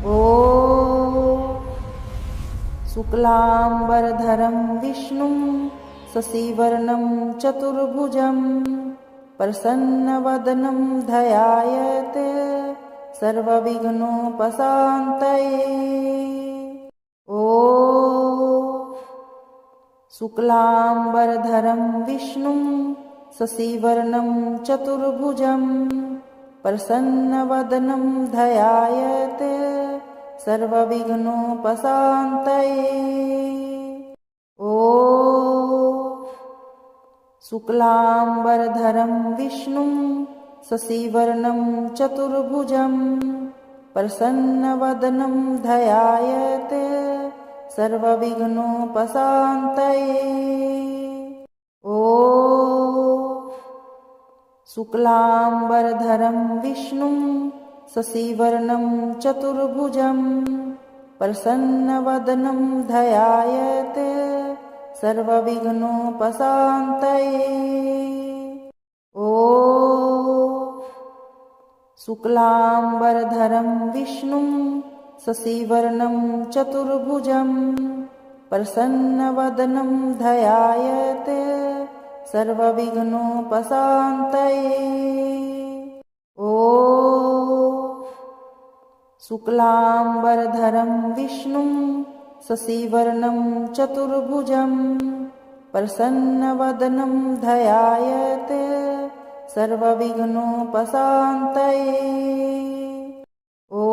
ॐ शुक्लाम्बरधरं विष्णुं शशिवर्णं चतुर्भुजं प्रसन्नवदनं ध्यायेत् सर्वविघ्नोपशान्तये। ॐ शुक्लाम्बरधरं विष्णुं शशिवर्णं चतुर्भुजं प्रसन्नवदनं ध्यायेत् सर्वविघ्नोपशान्तये। ॐ शुक्लाम्बरधरं विष्णुं शशिवर्णं चतुर्भुजं प्रसन्नवदनं ध्यायेत् सर्वविघ्नोपशान्तये। ॐ शुक्लाम्बरधरं विष्णुं शशिवर्णं चतुर्भुजं प्रसन्नवदनं ध्यायेत् सर्वविघ्नोपशान्तये। ॐ शुक्लाम्बरधरं विष्णुं शशिवर्णं चतुर्भुजं प्रसन्नवदनं ध्यायेत् सर्वविघ्नोपशान्तये। ॐ शुक्लाम्बरधरं विष्णुं शशिवर्णं चतुर्भुजं प्रसन्नवदनं ध्यायेत् सर्वविघ्नोपशान्तये। ॐ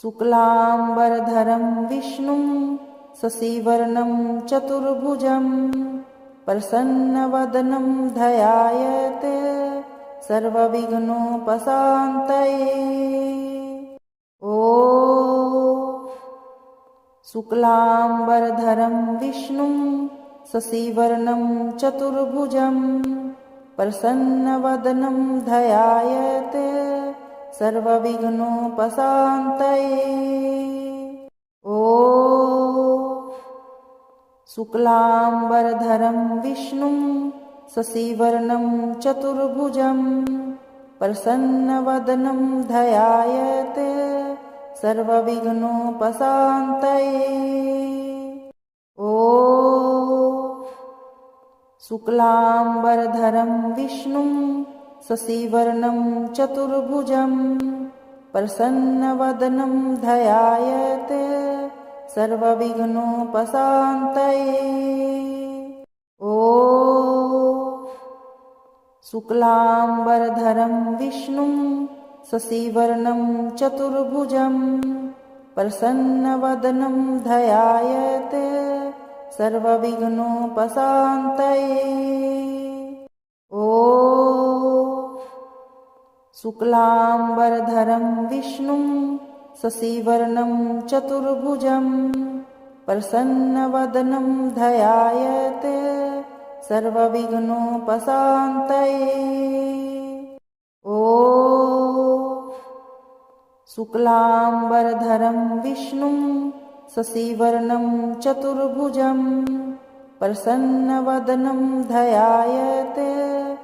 शुक्लाम्बरधरं विष्णुं शशिवर्णं चतुर्भुजं प्रसन्नवदनं ध्यायेत् सर्वविघ्नोपशान्तये। ॐ शुक्लाम्बरधरं विष्णुं शशिवर्णं चतुर्भुजं प्रसन्नवदनं ध्यायेत् सर्वविघ्नोपशान्तये। ॐ शुक्लाम्बरधरं विष्णुं शशिवर्णं चतुर्भुजं प्रसन्नवदनं ध्यायेत् सर्वविघ्नोपशान्तये। ॐ शुक्लाम्बरधरं विष्णुं शशिवर्णं चतुर्भुजं प्रसन्नवदनं ध्यायेत् सर्वविघ्नोपशान्तये। ॐ शुक्लाम्बरधरं विष्णुं शशिवर्णं चतुर्भुजं प्रसन्नवदनं ध्यायेत् सर्वविघ्नोपशान्तये। ॐ शुक्लाम्बरधरं विष्णुं शशिवर्णं चतुर्भुजं प्रसन्नवदनं ध्यायेत् सर्वविघ्नोपशान्तये। ॐ शुक्लाम्बरधरं विष्णुं शशिवर्णं चतुर्भुजं प्रसन्नवदनं ध्यायेत् सर्वविघ्नोपशान्तये।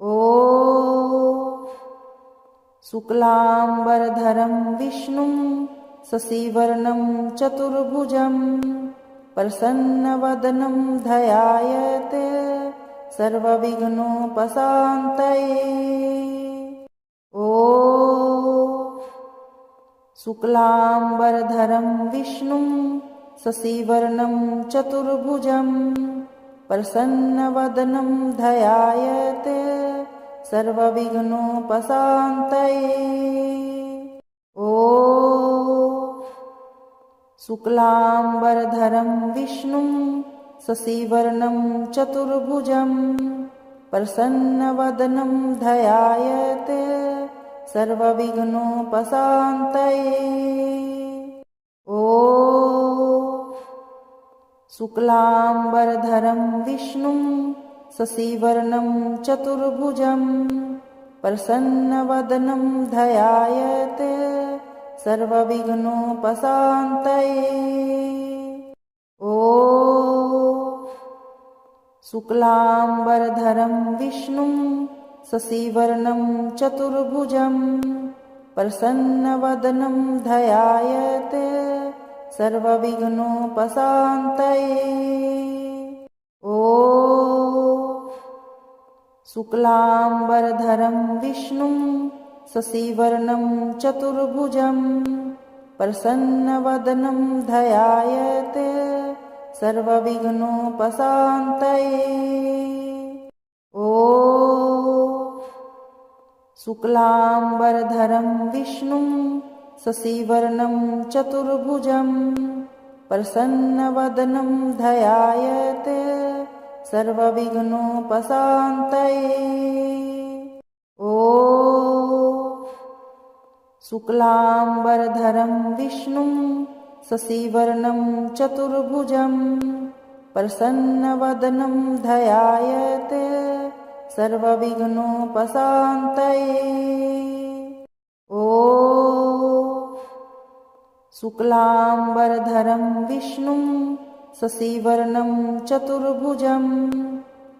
ॐ शुक्लाम्बरधरं विष्णुं शशिवर्णं चतुर्भुजं प्रसन्नवदनं ध्यायेत् सर्वविघ्नोपशान्तये। ॐ शुक्लाम्बरधरं विष्णुं शशिवर्णं चतुर्भुजं प्रसन्नवदनं ध्यायेत् सर्वविघ्नोपशान्तये। ॐ शुक्लाम्बरधरं विष्णुं शशिवर्णं चतुर्भुजं प्रसन्नवदनं ध्यायेत् सर्वविघ्नोपशान्तये। ॐ शुक्लाम्बरधरं विष्णुं शशिवर्णं चतुर्भुजं प्रसन्नवदनं ध्यायेत् सर्वविघ्नोपशान्तये। ॐ शुक्लाम्बरधरं विष्णुं शशिवर्णं चतुर्भुजं प्रसन्नवदनं ध्यायेत् सर्वविघ्नोपशान्तये। ॐ शुक्लाम्बरधरं विष्णुं शशिवर्णं चतुर्भुजं प्रसन्नवदनं ध्यायेत् सर्वविघ्नोपशान्तये। ॐ शुक्लाम्बरधरं विष्णुं शशिवर्णं चतुर्भुजं प्रसन्नवदनं ध्यायेत् सर्वविघ्नोपशान्तये। ॐ शुक्लाम्बरधरं विष्णुं शशिवर्णं चतुर्भुजं प्रसन्नवदनं ध्यायेत् सर्वविघ्नोपशान्तये। ॐ शुक्लाम्बरधरं विष्णुं शशिवर्णं चतुर्भुजं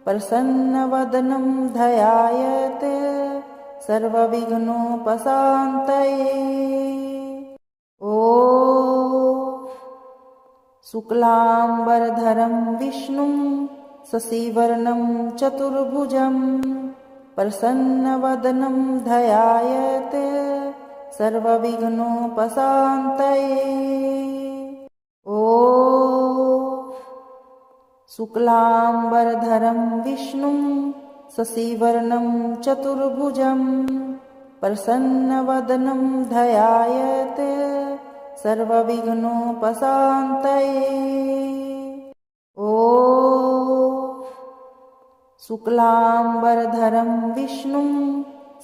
प्रसन्नवदनं ध्यायेत् सर्वविघ्नोपशान्तये। ॐ शुक्लाम्बरधरं विष्णुं शशिवर्णं चतुर्भुजं प्रसन्नवदनं ध्यायेत् सर्वविघ्नोपशान्तये। ॐ शुक्लाम्बरधरं विष्णुं शशिवर्णं चतुर्भुजं प्रसन्नवदनं ध्यायेत् सर्वविघ्नोपशान्तये। ॐ शुक्लाम्बरधरं विष्णुं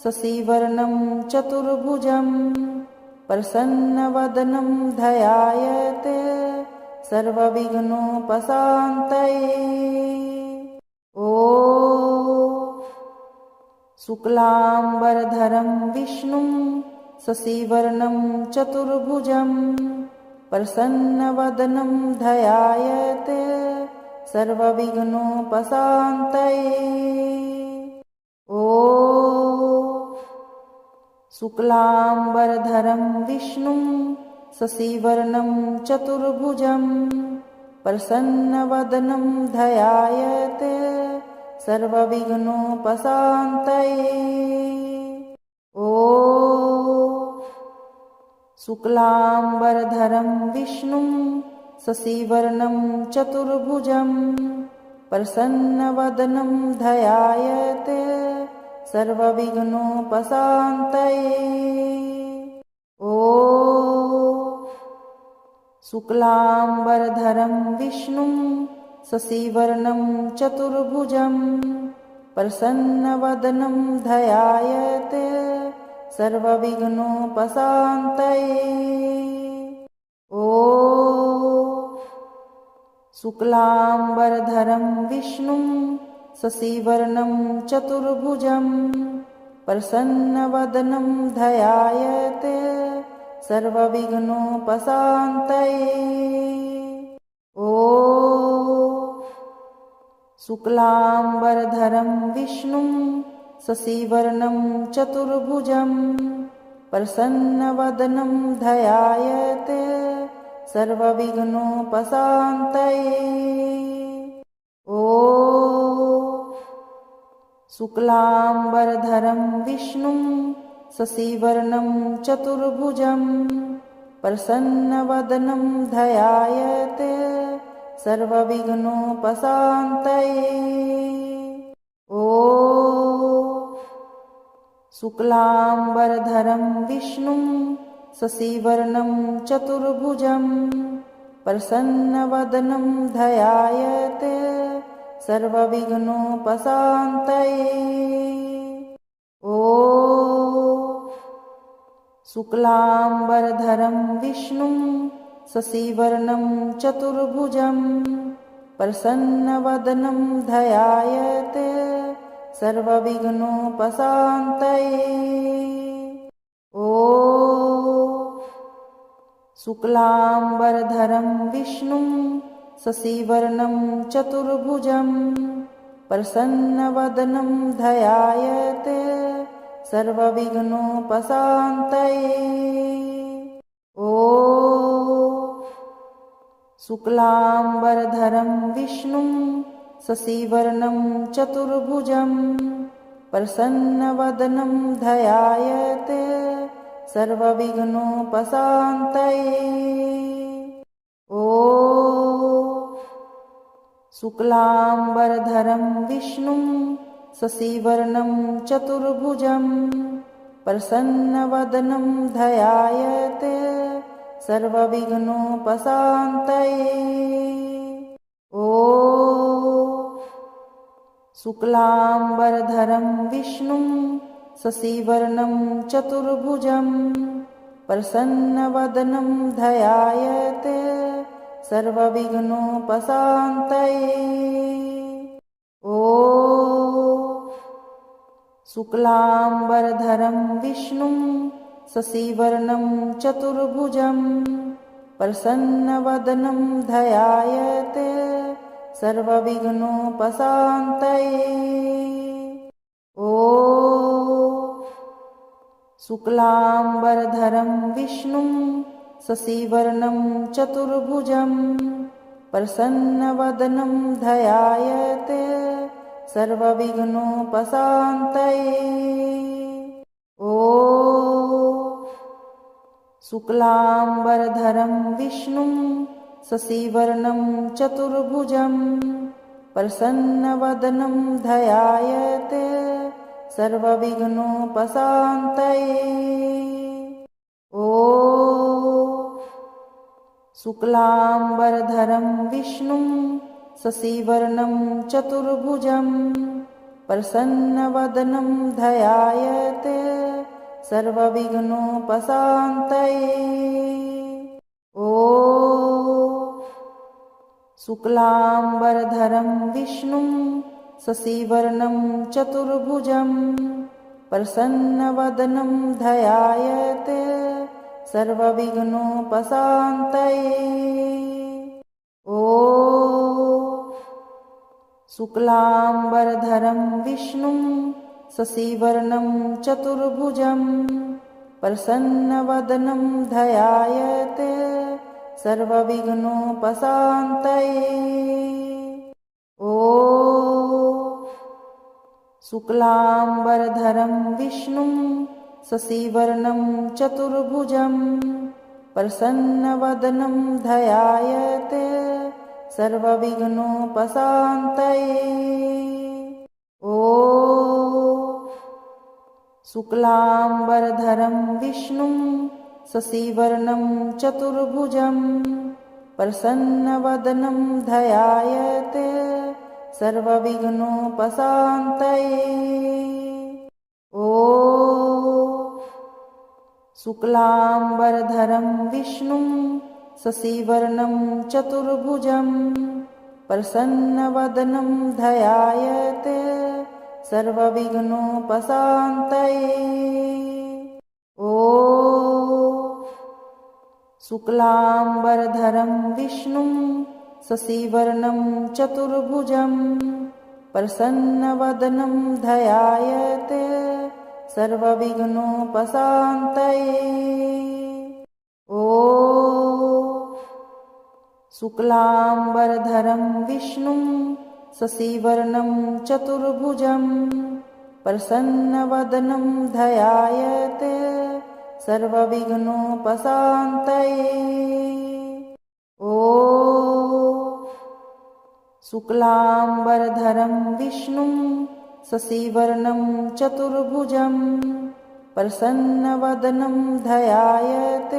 शशिवर्णं चतुर्भुजं प्रसन्नवदनं ध्यायेत् सर्वविघ्नोपशान्तये। ॐ शुक्लाम्बरधरं विष्णुं शशिवर्णं चतुर्भुजं प्रसन्नवदनं ध्यायेत् सर्वविघ्नोपशान्तये। ॐ शुक्लाम्बरधरं विष्णुं शशिवर्णं चतुर्भुजं प्रसन्नवदनं ध्यायेत् सर्वविघ्नोपशान्तये। ॐ शुक्लाम्बरधरं विष्णुं शशिवर्णं चतुर्भुजं प्रसन्नवदनं ध्यायेत् सर्वविघ्नोपशान्तये। ॐ शुक्लाम्बरधरं विष्णुं शशिवर्णं चतुर्भुजं प्रसन्नवदनं ध्यायेत् सर्वविघ्नोपशान्तये। ॐ शुक्लाम्बरधरं विष्णुं शशिवर्णं चतुर्भुजं प्रसन्नवदनं ध्यायेत् सर्वविघ्नोपशान्तये। ॐ शुक्लाम्बरधरं विष्णुं शशिवर्णं चतुर्भुजं प्रसन्नवदनं ध्यायेत् सर्वविघ्नोपशान्तये। ॐ शुक्लाम्बरधरं विष्णुं शशिवर्णं चतुर्भुजं प्रसन्नवदनं ध्यायेत् सर्वविघ्नोपशान्तये। ॐ शुक्लाम्बरधरं विष्णुं शशिवर्णं चतुर्भुजं प्रसन्नवदनं ध्यायेत् सर्वविघ्नोपशान्तये। ॐ शुक्लाम्बरधरं विष्णुं शशिवर्णं चतुर्भुजं प्रसन्नवदनं ध्यायेत् सर्वविघ्नोपशान्तये। ॐ शुक्लाम्बरधरं विष्णुं शशिवर्णं चतुर्भुजं प्रसन्नवदनं ध्यायेत् सर्वविघ्नोपशान्तये। ॐ शुक्लाम्बरधरं विष्णुं शशिवर्णं चतुर्भुजं प्रसन्नवदनं ध्यायेत् सर्वविघ्नोपशान्तये। ॐ शुक्लाम्बरधरं विष्णुं शशिवर्णं चतुर्भुजं प्रसन्नवदनं ध्यायेत् सर्वविघ्नोपशान्तये। ॐ शुक्लाम्बरधरं विष्णुं शशिवर्णं चतुर्भुजं प्रसन्नवदनं ध्यायेत् सर्वविघ्नोपशान्तये। ॐ शुक्लाम्बरधरं विष्णुं शशिवर्णं चतुर्भुजं प्रसन्नवदनं ध्यायेत् सर्वविघ्नोपशान्तये। ॐ शुक्लाम्बरधरं विष्णुं शशिवर्णं चतुर्भुजं प्रसन्नवदनं ध्यायेत् सर्वविघ्नोपशान्तये। ॐ शुक्लाम्बरधरं विष्णुं शशिवर्णं चतुर्भुजं प्रसन्नवदनं ध्यायेत् सर्वविघ्नोपशान्तये। ॐ शुक्लाम्बरधरं विष्णुं शशिवर्णं चतुर्भुजं प्रसन्नवदनं ध्यायेत् सर्वविघ्नोपशान्तये। ॐ शुक्लाम्बरधरं विष्णुं शशिवर्णं चतुर्भुजं प्रसन्नवदनं ध्यायेत् सर्वविघ्नोपशान्तये। ॐ शुक्लाम्बरधरं विष्णुं शशिवर्णं चतुर्भुजं प्रसन्नवदनं ध्यायेत् सर्वविघ्नोपशान्तये। ॐ शुक्लाम्बरधरं विष्णुं शशिवर्णं चतुर्भुजं प्रसन्नवदनं ध्यायेत् सर्वविघ्नोपशान्तये। ॐ शुक्लाम्बरधरं विष्णुं शशिवर्णं चतुर्भुजं प्रसन्नवदनं ध्यायेत् सर्वविघ्नोपशान्तये। ॐ शुक्लाम्बरधरं विष्णुं शशिवर्णं चतुर्भुजं प्रसन्नवदनं ध्यायेत् सर्वविघ्नोपशान्तये। ॐ शुक्लाम्बरधरं विष्णुं शशिवर्णं चतुर्भुजं प्रसन्नवदनं ध्यायेत् सर्वविघ्नोपशान्तये। ॐ शुक्लाम्बरधरं विष्णुं शशिवर्णं चतुर्भुजं प्रसन्नवदनं ध्यायेत् सर्वविघ्नोपशान्तये। ॐ शुक्लाम्बरधरं विष्णुं शशिवर्णं चतुर्भुजं प्रसन्नवदनं ध्यायेत्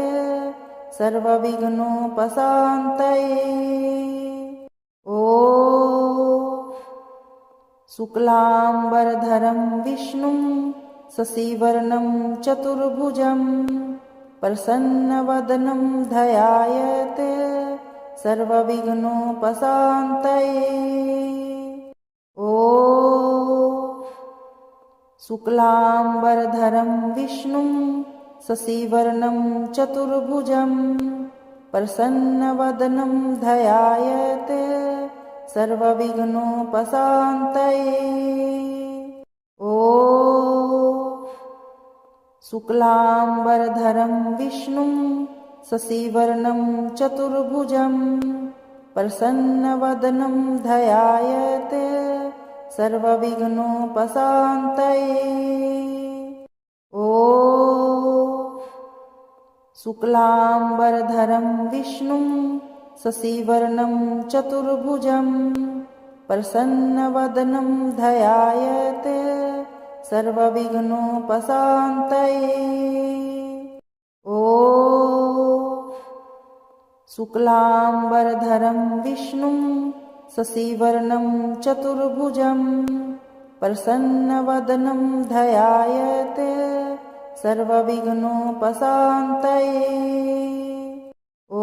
सर्वविघ्नोपशान्तये। ॐ शुक्लाम्बरधरं विष्णुं शशिवर्णं चतुर्भुजं प्रसन्नवदनं ध्यायेत् सर्वविघ्नोपशान्तये। ॐ शुक्लाम्बरधरं विष्णुं शशिवर्णं चतुर्भुजं प्रसन्नवदनं ध्यायेत् सर्वविघ्नोपशान्तये। ॐ शुक्लाम्बरधरं विष्णुं शशिवर्णं चतुर्भुजं प्रसन्नवदनं ध्यायेत् सर्वविघ्नोपशान्तये। ॐ शुक्लाम्बरधरं विष्णुं शशिवर्णं चतुर्भुजं प्रसन्नवदनं ध्यायेत् सर्वविघ्नोपशान्तये। ॐ शुक्लाम्बरधरं विष्णुं शशिवर्णं चतुर्भुजं प्रसन्नवदनं ध्यायेत् सर्वविघ्नोपशान्तये। ॐ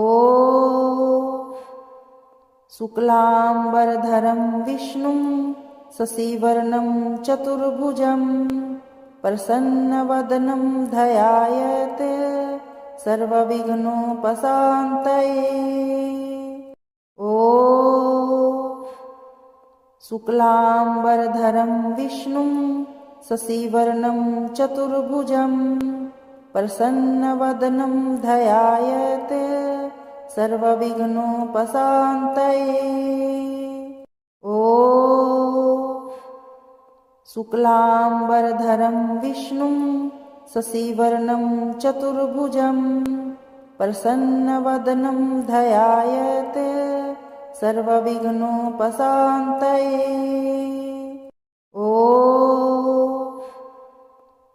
शुक्लाम्बरधरं विष्णुं शशिवर्णं चतुर्भुजं प्रसन्नवदनं ध्यायेत् सर्वविघ्नोपशान्तये। ॐ शुक्लाम्बरधरं विष्णुं शशिवर्णं चतुर्भुजं प्रसन्नवदनं ध्यायेत् सर्वविघ्नोपशान्तये। ॐ शुक्लाम्बरधरं विष्णुं शशिवर्णं चतुर्भुजं प्रसन्नवदनं ध्यायेत् सर्वविघ्नोपशान्तये। ॐ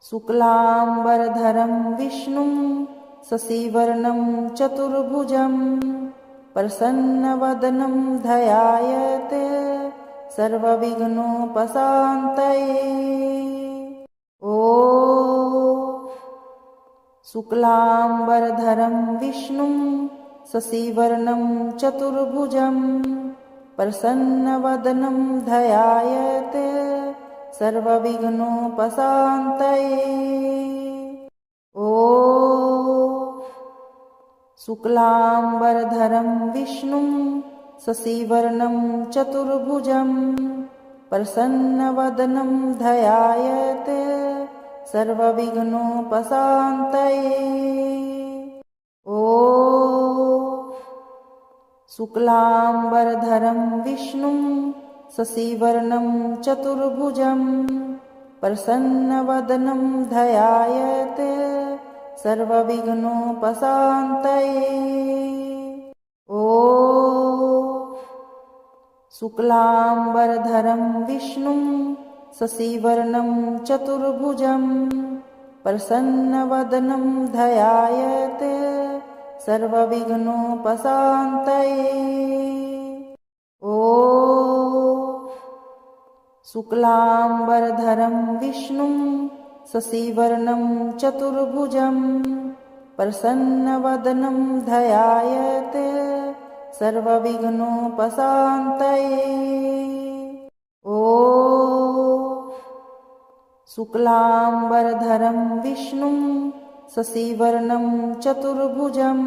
शुक्लाम्बरधरं विष्णुं शशिवर्णं चतुर्भुजं प्रसन्नवदनं ध्यायेत् सर्वविघ्नोपशान्तये। ॐ शुक्लाम्बरधरं विष्णुं शशिवर्णं चतुर्भुजं प्रसन्नवदनं ध्यायेत् सर्वविघ्नोपशान्तये। ॐ शुक्लाम्बरधरं विष्णुं शशिवर्णं चतुर्भुजं प्रसन्नवदनं ध्यायेत् सर्वविघ्नोपशान्तये। ॐ शुक्लाम्बरधरं विष्णुं शशिवर्णं चतुर्भुजं प्रसन्नवदनं ध्यायेत् सर्वविघ्नोपशान्तये। ॐ शुक्लाम्बरधरं विष्णुं शशिवर्णं चतुर्भुजं प्रसन्नवदनं ध्यायेत् सर्वविघ्नोपशान्तये। ॐ शुक्लाम्बरधरं विष्णुं शशिवर्णं चतुर्भुजं प्रसन्नवदनं ध्यायेत् सर्वविघ्नोपशान्तये। ॐ शुक्लाम्बरधरं विष्णुं शशिवर्णं चतुर्भुजं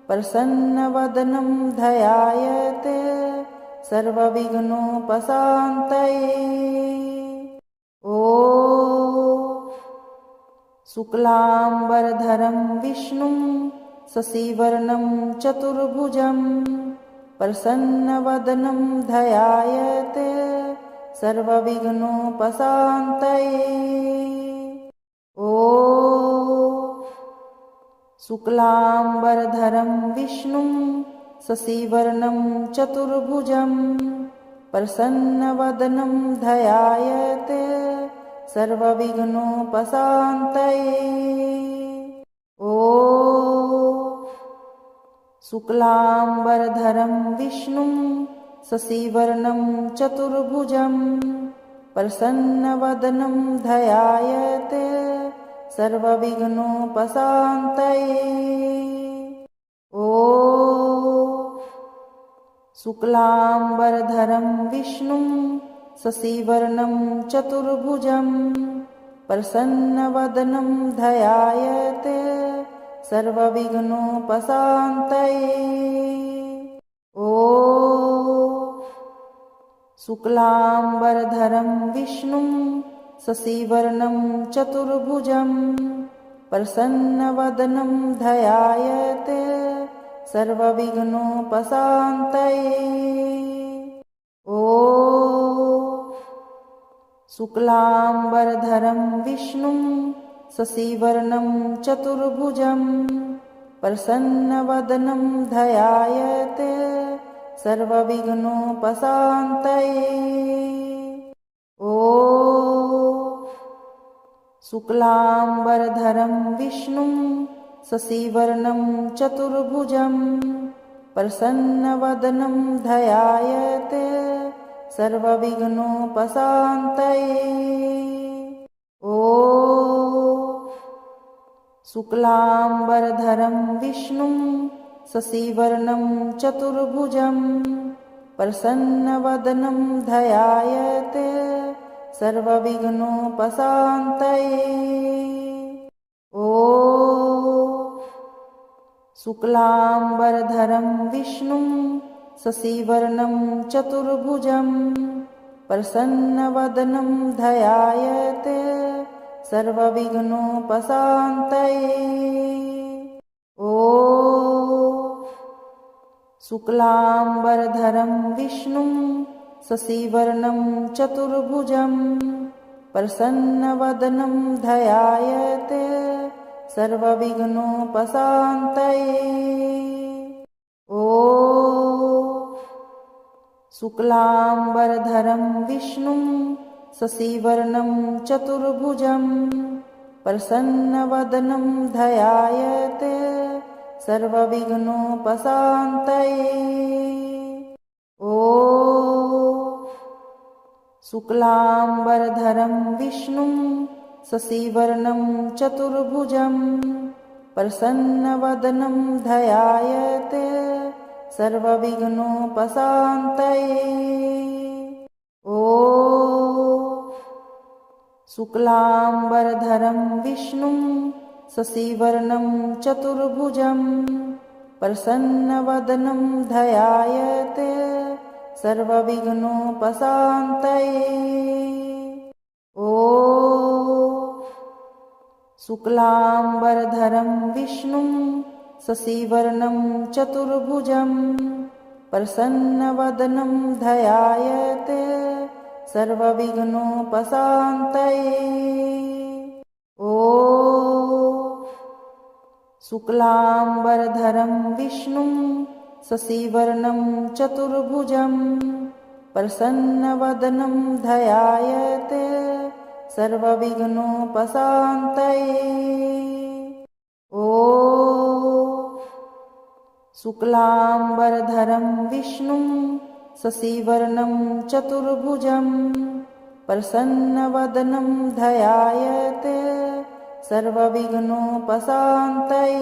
प्रसन्नवदनं ध्यायेत् सर्वविघ्नोपशान्तये। ॐ शुक्लाम्बरधरं विष्णुं शशिवर्णं चतुर्भुजं प्रसन्नवदनं ध्यायेत् सर्वविघ्नोपशान्तये। ॐ शुक्लाम्बरधरं विष्णुं शशिवर्णं चतुर्भुजं प्रसन्नवदनं ध्यायेत् सर्वविघ्नोपशान्तये। ॐ शुक्लाम्बरधरं विष्णुं शशिवर्णं चतुर्भुजं प्रसन्नवदनं ध्यायेत् सर्वविघ्नोपशान्तये। ॐ शुक्लाम्बरधरं विष्णुं शशिवर्णं चतुर्भुजं प्रसन्नवदनं ध्यायेत् सर्वविघ्नोपशान्तये। ॐ शुक्लाम्बरधरं विष्णुं शशिवर्णं चतुर्भुजं प्रसन्नवदनं ध्यायेत् सर्वविघ्नोपशान्तये। ॐ शुक्लाम्बरधरं विष्णुं शशिवर्णं चतुर्भुजं प्रसन्नवदनं ध्यायेत् सर्वविघ्नोपशान्तये। ॐ शुक्लाम्बरधरं विष्णुं शशिवर्णं चतुर्भुजं प्रसन्नवदनं ध्यायेत् सर्वविघ्नोपशान्तये। ॐ शुक्लाम्बरधरं विष्णुं शशिवर्णं चतुर्भुजं प्रसन्नवदनं ध्यायेत् सर्वविघ्नोपशान्तये। ॐ शुक्लाम्बरधरं विष्णुं शशिवर्णं चतुर्भुजं प्रसन्नवदनं ध्यायेत् सर्वविघ्नोपशान्तये। ॐ शुक्लाम्बरधरं विष्णुं शशिवर्णं चतुर्भुजं प्रसन्नवदनं ध्यायेत् सर्वविघ्नोपशान्तये। ॐ शुक्लाम्बरधरं विष्णुं शशिवर्णं चतुर्भुजं प्रसन्नवदनं ध्यायेत् सर्वविघ्नोपशान्तये। ॐ शुक्लाम्बरधरं विष्णुं शशिवर्णं चतुर्भुजं प्रसन्नवदनं ध्यायेत् सर्वविघ्नोपशान्तये। ॐ शुक्लाम्बरधरं विष्णुं शशिवर्णं चतुर्भुजं प्रसन्नवदनं ध्यायेत् सर्वविघ्नोपशान्तये। ॐ शुक्लाम्बरधरं विष्णुं शशिवर्णं चतुर्भुजं प्रसन्नवदनं ध्यायेत् सर्वविघ्नोपशान्तये। ॐ शुक्लाम्बरधरं विष्णुं शशिवर्णं चतुर्भुजं प्रसन्नवदनं ध्यायेत् सर्वविघ्नोपशान्तये। ॐ शुक्लाम्बरधरं विष्णुं शशिवर्णं चतुर्भुजं प्रसन्नवदनं ध्यायेत् सर्वविघ्नोपशान्तये।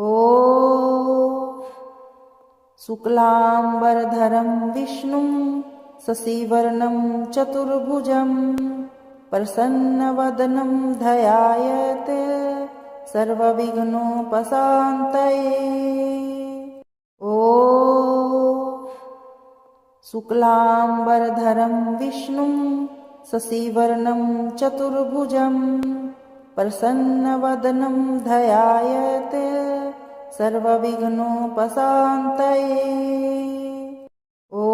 ॐ शुक्लाम्बरधरं विष्णुं शशिवर्णं चतुर्भुजं प्रसन्नवदनं ध्यायेत् सर्वविघ्नोपशान्तये। ॐ शुक्लाम्बरधरं विष्णुं शशिवर्णं चतुर्भुजं प्रसन्नवदनं ध्यायेत् सर्वविघ्नोपशान्तये। ॐ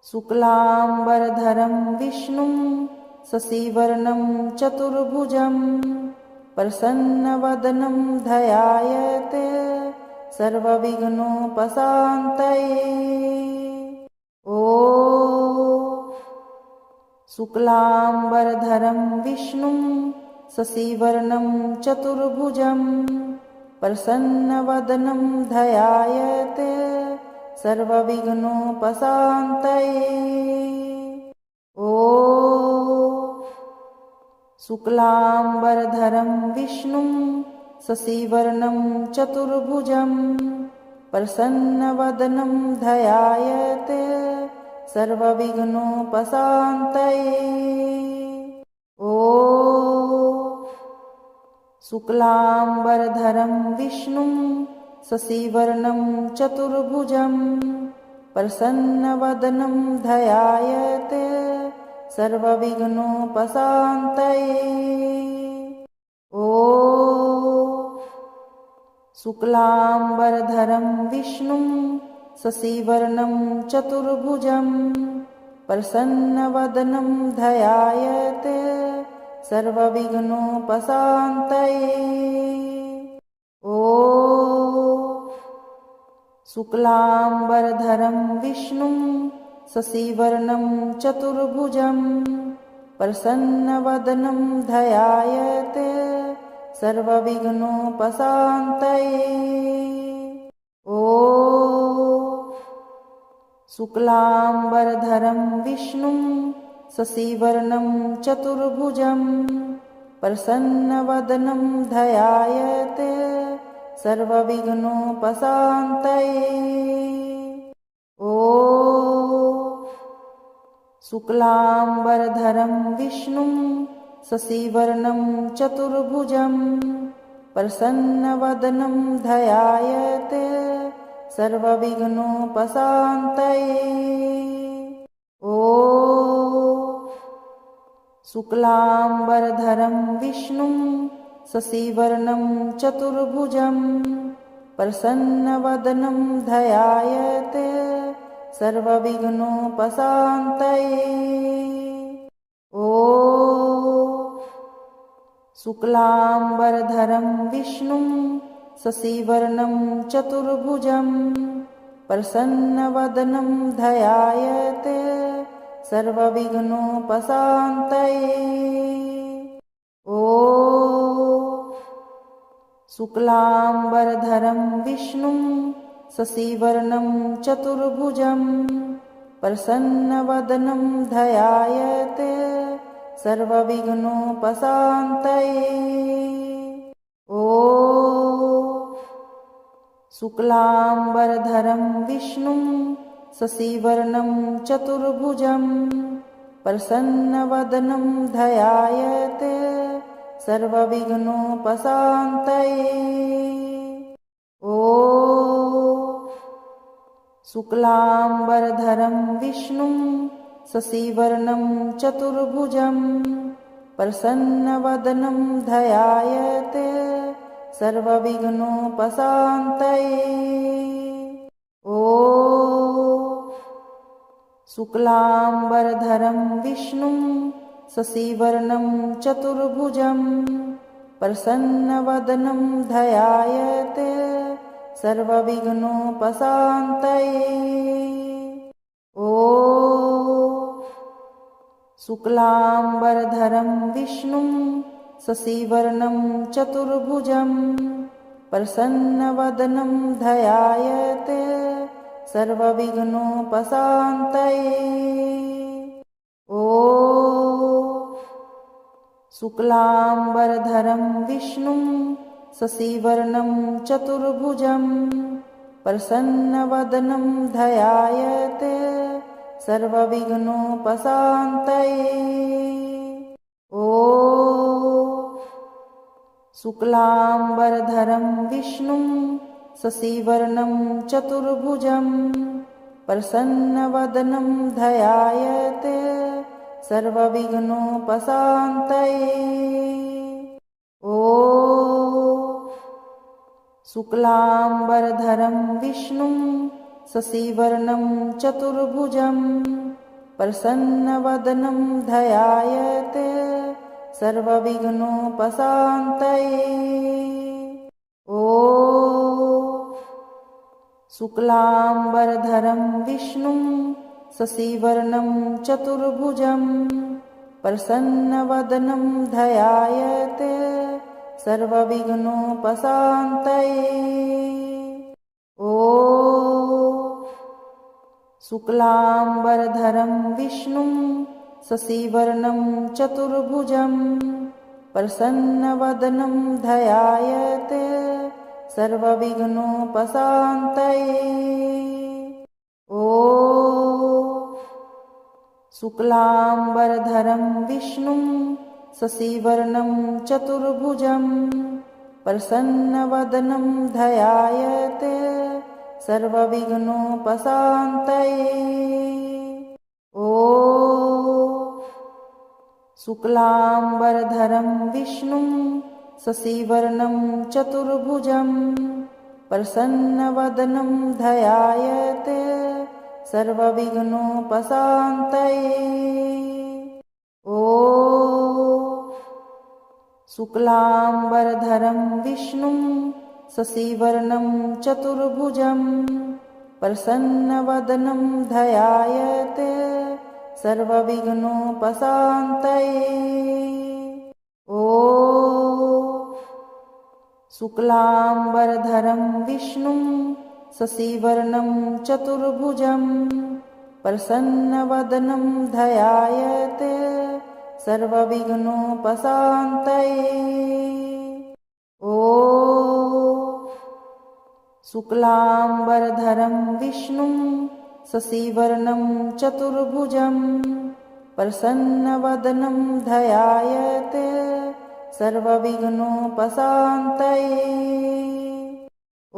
शुक्लाम्बरधरं विष्णुं शशिवर्णं चतुर्भुजं प्रसन्नवदनं ध्यायेत् सर्वविघ्नोपशान्तये। ॐ शुक्लाम्बरधरं विष्णुं शशिवर्णं चतुर्भुजं प्रसन्नवदनं ध्यायेत् सर्वविघ्नोपशान्तये। ॐ शुक्लाम्बरधरं विष्णुं शशिवर्णं चतुर्भुजं प्रसन्नवदनं ध्यायेत् सर्वविघ्नोपशान्तये। ॐ शुक्लाम्बरधरं विष्णुं शशिवर्णं चतुर्भुजं प्रसन्नवदनं ध्यायेत् सर्वविघ्नोपशान्तये। ॐ शुक्लाम्बरधरं विष्णुं शशिवर्णं चतुर्भुजं प्रसन्नवदनं ध्यायेत् सर्वविघ्नोपशान्तये। ॐ शुक्लाम्बरधरं विष्णुं शशिवर्णं चतुर्भुजं प्रसन्नवदनं ध्यायेत् सर्वविघ्नोपशान्तये। ॐ शुक्लाम्बरधरं विष्णुं शशिवर्णं चतुर्भुजं प्रसन्नवदनं ध्यायेत् सर्वविघ्नोपशान्तये। ॐ शुक्लाम्बरधरं विष्णुं शशिवर्णं चतुर्भुजं प्रसन्नवदनं ध्यायेत् सर्वविघ्नोपशान्तये। ॐ शुक्लाम्बरधरं विष्णुं शशिवर्णं चतुर्भुजं प्रसन्नवदनं ध्यायेत् सर्वविघ्नोपशान्तये। ॐ शुक्लाम्बरधरं विष्णुं शशिवर्णं चतुर्भुजं प्रसन्नवदनं ध्यायेत् सर्वविघ्नोपशान्तये। ॐ शुक्लाम्बरधरं विष्णुं शशिवर्णं चतुर्भुजं प्रसन्नवदनं ध्यायेत् सर्वविघ्नोपशान्तये। ॐ शुक्लाम्बरधरं विष्णुं शशिवर्णं चतुर्भुजं प्रसन्नवदनं ध्यायेत् सर्वविघ्नोपशान्तये। ॐ शुक्लाम्बरधरं विष्णुं शशिवर्णं चतुर्भुजं प्रसन्नवदनं ध्यायेत् सर्वविघ्नोपशान्तये। ॐ शुक्लाम्बरधरं विष्णुं शशिवर्णं चतुर्भुजं प्रसन्नवदनं ध्यायेत् सर्वविघ्नोपशान्तये। ॐ शुक्लाम्बरधरं विष्णुं शशिवर्णं चतुर्भुजं प्रसन्नवदनं ध्यायेत् सर्वविघ्नोपशान्तये। ॐ शुक्लाम्बरधरं विष्णुं शशिवर्णं चतुर्भुजं प्रसन्नवदनं ध्यायेत् सर्वविघ्नोपशान्तये। ॐ शुक्लाम्बरधरं विष्णुं शशिवर्णं चतुर्भुजं प्रसन्नवदनं ध्यायेत् सर्वविघ्नोपशान्तये। ॐ शुक्लाम्बरधरं विष्णुं शशिवर्णं चतुर्भुजं प्रसन्नवदनं ध्यायेत् सर्वविघ्नोपशान्तये। ॐ शुक्लाम्बरधरं विष्णुं शशिवर्णं चतुर्भुजं प्रसन्नवदनं ध्यायेत् सर्वविघ्नोपशान्तये। ॐ शुक्लाम्बरधरं विष्णुं शशिवर्णं चतुर्भुजं प्रसन्नवदनं ध्यायेत् सर्वविघ्नोपशान्तये। ॐ शुक्लाम्बरधरं विष्णुं शशिवर्णं चतुर्भुजं प्रसन्नवदनं ध्यायेत् सर्वविघ्नोपशान्तये। ॐ शुक्लाम्बरधरं विष्णुं शशिवर्णं चतुर्भुजं प्रसन्नवदनं ध्यायेत् सर्वविघ्नोपशान्तये। ॐ शुक्लाम्बरधरं विष्णुं शशिवर्णं चतुर्भुजं प्रसन्नवदनं ध्यायेत् सर्वविघ्नोपशान्तये। ॐ शुक्लाम्बरधरं विष्णुं शशिवर्णं चतुर्भुजं प्रसन्नवदनं ध्यायेत् सर्वविघ्नोपशान्तये। ॐ शुक्लाम्बरधरं विष्णुं शशिवर्णं चतुर्भुजं प्रसन्नवदनं ध्यायेत् सर्वविघ्नोपशान्तये। ॐ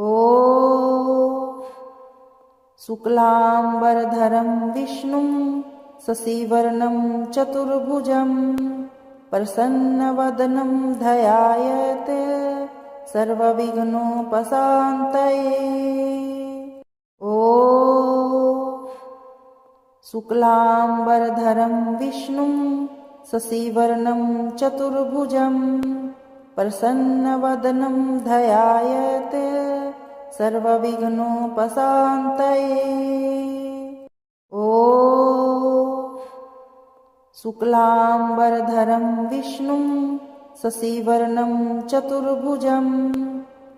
शुक्लाम्बरधरं विष्णुं शशिवर्णं चतुर्भुजं प्रसन्नवदनं ध्यायेत् सर्वविघ्नोपशान्तये। ॐ शुक्लाम्बरधरं विष्णुं शशिवर्णं चतुर्भुजं प्रसन्नवदनं ध्यायेत् सर्वविघ्नोपशान्तये। ॐ शुक्लाम्बरधरं विष्णुं शशिवर्णं चतुर्भुजं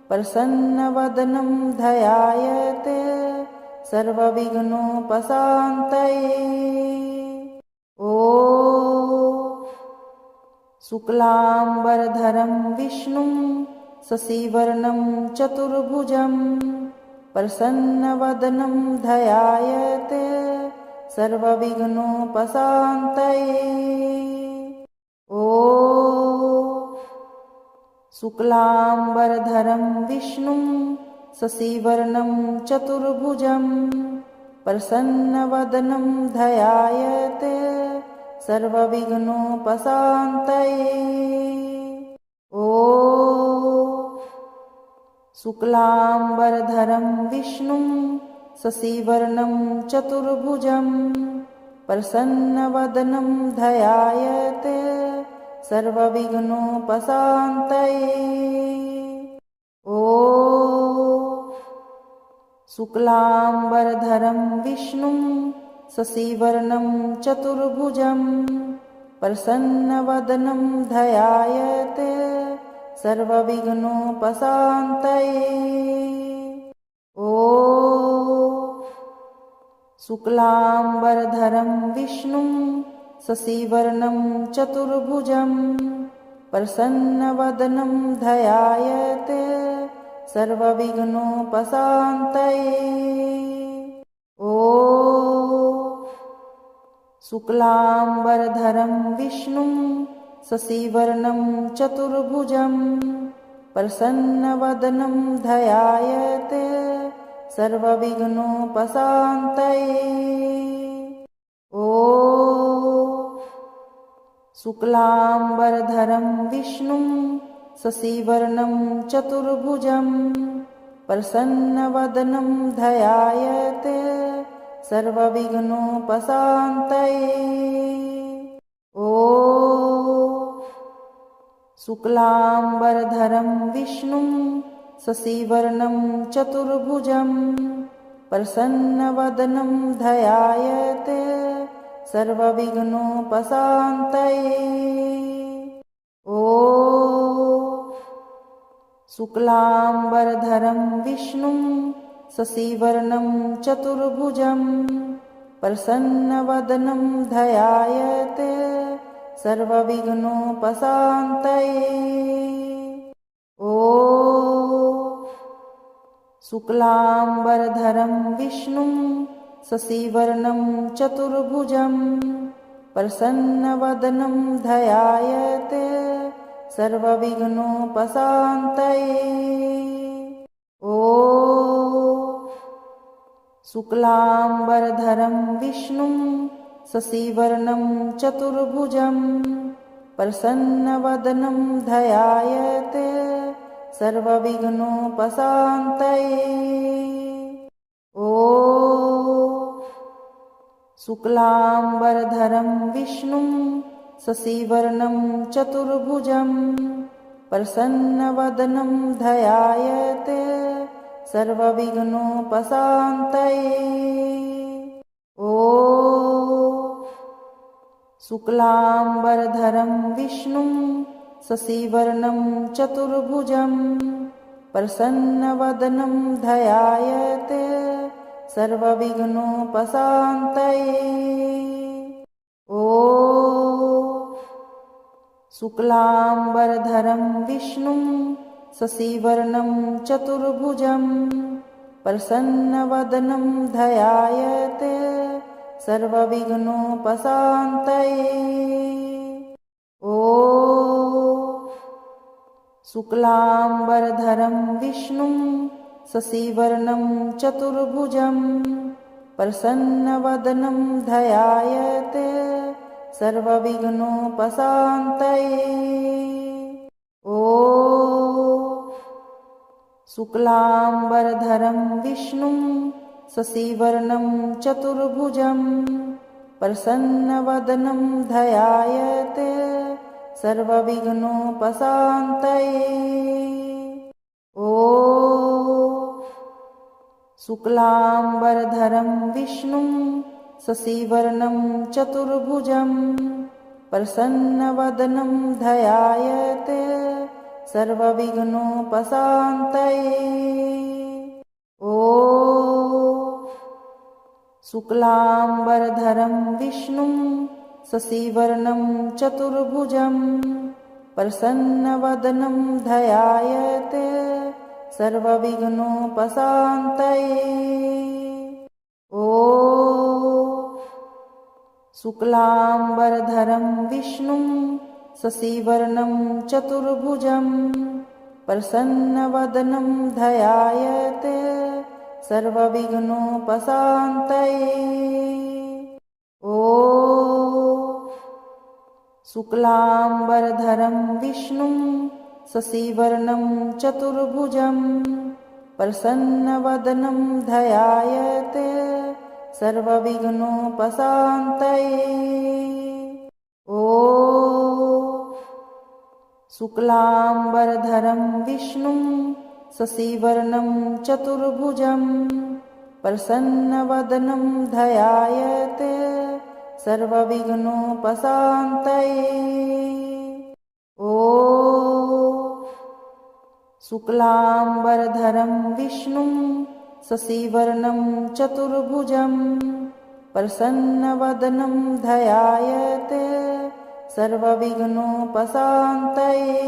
प्रसन्नवदनं ध्यायेत् सर्वविघ्नोपशान्तये। ॐ शुक्लाम्बरधरं विष्णुं शशिवर्णं चतुर्भुजं प्रसन्नवदनं ध्यायेत् सर्वविघ्नोपशान्तये। ॐ शुक्लाम्बरधरं विष्णुं शशिवर्णं चतुर्भुजं प्रसन्नवदनं ध्यायेत् सर्वविघ्नोपशान्तये। ॐ शुक्लाम्बरधरं विष्णुं शशिवर्णं चतुर्भुजं प्रसन्नवदनं ध्यायेत् सर्वविघ्नोपशान्तये। ॐ शुक्लाम्बरधरं विष्णुं शशिवर्णं चतुर्भुजं प्रसन्नवदनं ध्यायेत् सर्वविघ्नोपशान्तये। ॐ शुक्लाम्बरधरं विष्णुं शशिवर्णं चतुर्भुजं प्रसन्नवदनं ध्यायेत् सर्वविघ्नोपशान्तये। ॐ शुक्लाम्बरधरं विष्णुं शशिवर्णं चतुर्भुजं प्रसन्नवदनं ध्यायेत् सर्वविघ्नोपशान्तये। ॐ शुक्लाम्बरधरं विष्णुं शशिवर्णं चतुर्भुजं प्रसन्नवदनं ध्यायेत् सर्वविघ्नोपशान्तये। ॐ शुक्लाम्बरधरं विष्णुं शशिवर्णं चतुर्भुजं प्रसन्नवदनं ध्यायेत् सर्वविघ्नोपशान्तये। ॐ शुक्लाम्बरधरं विष्णुं शशिवर्णं चतुर्भुजं प्रसन्नवदनं ध्यायेत् सर्वविघ्नोपशान्तये। ॐ शुक्लाम्बरधरं विष्णुं शशिवर्णं चतुर्भुजं प्रसन्नवदनं ध्यायेत् सर्वविघ्नोपशान्तये। ॐ शुक्लाम्बरधरं विष्णुं शशिवर्णं चतुर्भुजं प्रसन्नवदनं ध्यायेत् सर्वविघ्नोपशान्तये। ॐ शुक्लाम्बरधरं विष्णुं शशिवर्णं चतुर्भुजं प्रसन्नवदनं ध्यायेत् सर्वविघ्नोपशान्तये। ॐ शुक्लाम्बरधरं विष्णुं शशिवर्णं चतुर्भुजं प्रसन्नवदनं ध्यायेत् सर्वविघ्नोपशान्तये। ॐ शुक्लाम्बरधरं विष्णुं शशिवर्णं चतुर्भुजं प्रसन्नवदनं ध्यायेत् सर्वविघ्नोपशान्तये। ॐ शुक्लाम्बरधरं विष्णुं शशिवर्णं चतुर्भुजं प्रसन्नवदनं ध्यायेत् सर्वविघ्नोपशान्तये। ॐ शुक्लाम्बरधरं विष्णुं शशिवर्णं चतुर्भुजं प्रसन्नवदनं ध्यायेत् सर्वविघ्नोपशान्तये। ॐ शुक्लाम्बरधरं विष्णुं शशिवर्णं चतुर्भुजं प्रसन्नवदनं ध्यायेत् सर्वविघ्नोपशान्तये। ॐ शुक्लाम्बरधरं विष्णुं शशिवर्णं चतुर्भुजं प्रसन्नवदनं ध्यायेत् सर्वविघ्नोपशान्तये। ॐ शुक्लाम्बरधरं विष्णुं शशिवर्णं चतुर्भुजं प्रसन्नवदनं ध्यायेत् सर्वविघ्नोपशान्तये। ॐ शुक्लाम्बरधरं विष्णुं शशिवर्णं चतुर्भुजं प्रसन्नवदनं ध्यायेत् सर्वविघ्नोपशान्तये। ॐ शुक्लाम्बरधरं विष्णुं शशिवर्णं चतुर्भुजं प्रसन्नवदनं ध्यायेत् सर्वविघ्नोपशान्तये। ॐ शुक्लाम्बरधरं विष्णुं शशिवर्णं चतुर्भुजं प्रसन्नवदनं ध्यायेत् सर्वविघ्नोपशान्तये।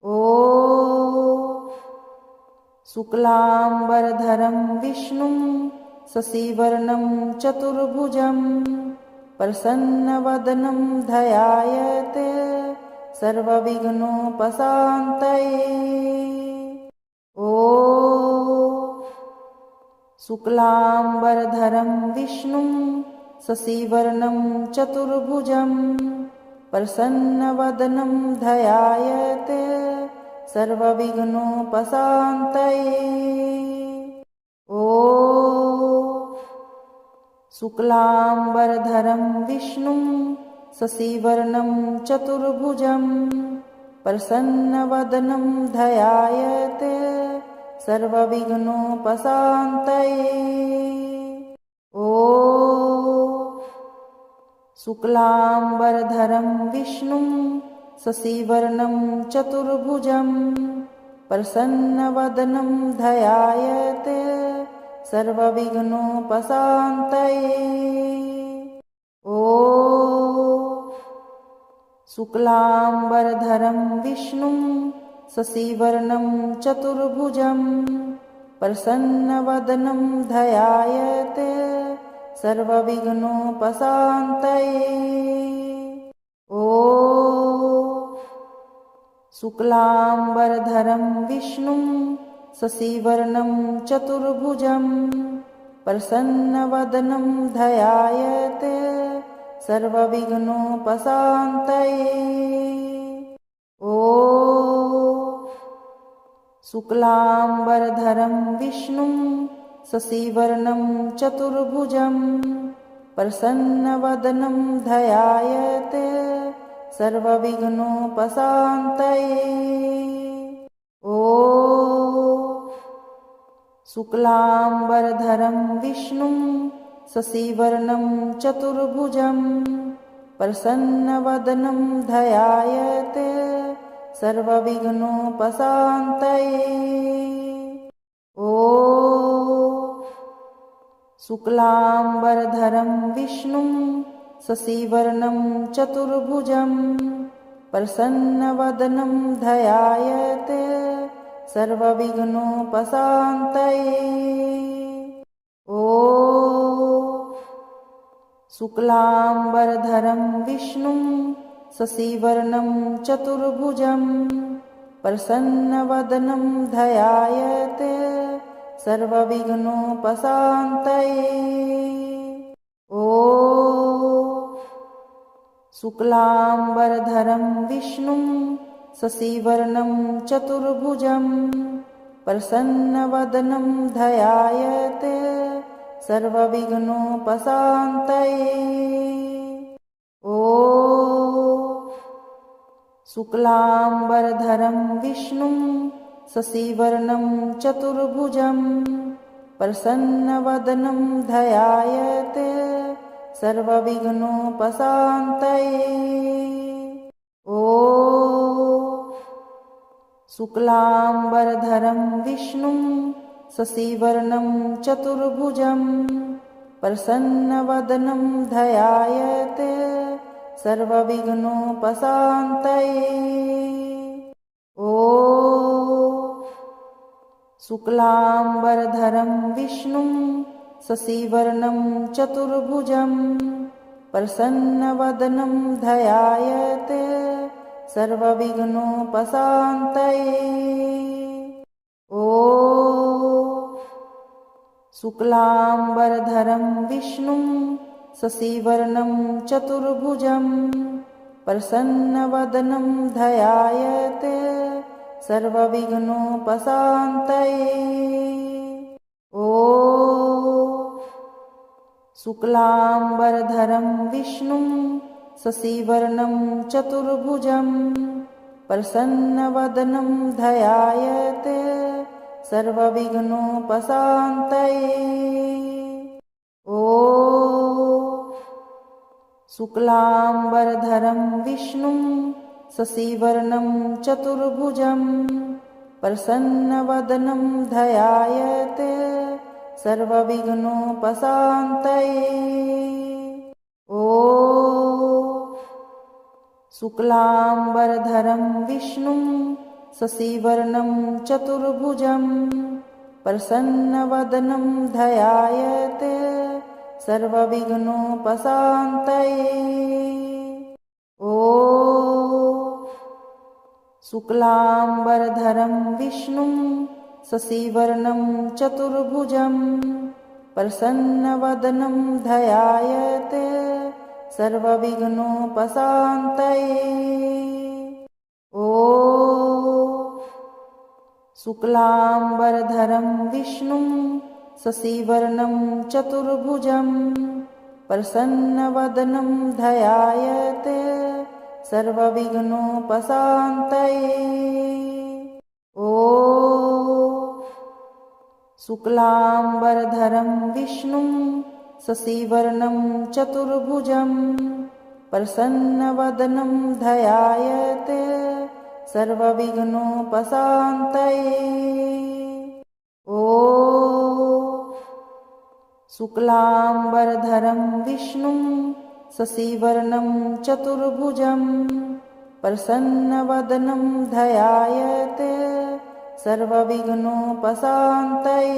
ॐ शुक्लाम्बरधरं विष्णुं शशिवर्णं चतुर्भुजं प्रसन्नवदनं ध्यायेत् सर्वविघ्नोपशान्तये। ॐ शुक्लाम्बरधरं विष्णुं शशिवर्णं चतुर्भुजं प्रसन्नवदनं ध्यायेत् सर्वविघ्नोपशान्तये। ॐ शुक्लाम्बरधरं विष्णुं शशिवर्णं चतुर्भुजं प्रसन्नवदनं ध्यायेत् सर्वविघ्नोपशान्तये। ॐ शुक्लाम्बरधरं विष्णुं शशिवर्णं चतुर्भुजं प्रसन्नवदनं ध्यायेत् सर्वविघ्नोपशान्तये। ॐ शुक्लाम्बरधरं विष्णुं शशिवर्णं चतुर्भुजं प्रसन्नवदनं ध्यायेत् सर्वविघ्नोपशान्तये। ॐ शुक्लाम्बरधरं विष्णुं शशिवर्णं चतुर्भुजं प्रसन्नवदनं ध्यायेत् सर्वविघ्नोपशान्तये। ॐ शुक्लाम्बरधरं विष्णुं शशिवर्णं चतुर्भुजं प्रसन्नवदनं ध्यायेत् सर्वविघ्नोपशान्तये। ॐ शुक्लाम्बरधरं विष्णुं शशिवर्णं चतुर्भुजं प्रसन्नवदनं ध्यायेत् सर्वविघ्नोपशान्तये। ॐ शुक्लाम्बरधरं विष्णुं शशिवर्णं चतुर्भुजं प्रसन्नवदनं ध्यायेत् सर्वविघ्नोपशान्तये। ॐ शुक्लाम्बरधरं विष्णुं शशिवर्णं चतुर्भुजं प्रसन्नवदनं ध्यायेत् सर्वविघ्नोपशान्तये। ॐ शुक्लाम्बरधरं विष्णुं शशिवर्णं चतुर्भुजं प्रसन्नवदनं ध्यायेत् सर्वविघ्नोपशान्तये। ॐ शुक्लाम्बरधरं विष्णुं शशिवर्णं चतुर्भुजं प्रसन्नवदनं ध्यायेत् सर्वविघ्नोपशान्तये। ॐ शुक्लाम्बरधरं विष्णुं शशिवर्णं चतुर्भुजं प्रसन्नवदनं ध्यायेत् सर्वविघ्नोपशान्तये। ॐ शुक्लाम्बरधरं विष्णुं शशिवर्णं चतुर्भुजं प्रसन्नवदनं ध्यायेत् सर्वविघ्नोपशान्तये। ॐ शुक्लाम्बरधरं विष्णुं शशिवर्णं चतुर्भुजं प्रसन्नवदनं ध्यायेत् सर्वविघ्नोपशान्तये। ॐ शुक्लाम्बरधरं विष्णुं शशिवर्णं चतुर्भुजं प्रसन्नवदनं ध्यायेत् सर्वविघ्नोपशान्तये। ॐ शुक्लाम्बरधरं विष्णुं शशिवर्णं चतुर्भुजं प्रसन्नवदनं ध्यायेत् सर्वविघ्नोपशान्तये। ॐ शुक्लाम्बरधरं विष्णुं शशिवर्णं चतुर्भुजं प्रसन्नवदनं ध्यायेत् सर्वविघ्नोपशान्तये। ॐ शुक्लाम्बरधरं विष्णुं शशिवर्णं चतुर्भुजं प्रसन्नवदनं ध्यायेत् सर्वविघ्नोपशान्तये। ॐ शुक्लाम्बरधरं विष्णुं शशिवर्णं चतुर्भुजं प्रसन्नवदनं ध्यायेत् सर्वविघ्नोपशान्तये। ॐ शुक्लाम्बरधरं विष्णुं शशिवर्णं चतुर्भुजं प्रसन्नवदनं ध्यायेत् सर्वविघ्नोपशान्तये। ॐ शुक्लाम्बरधरं विष्णुं शशिवर्णं चतुर्भुजं प्रसन्नवदनं ध्यायेत् सर्वविघ्नोपशान्तये।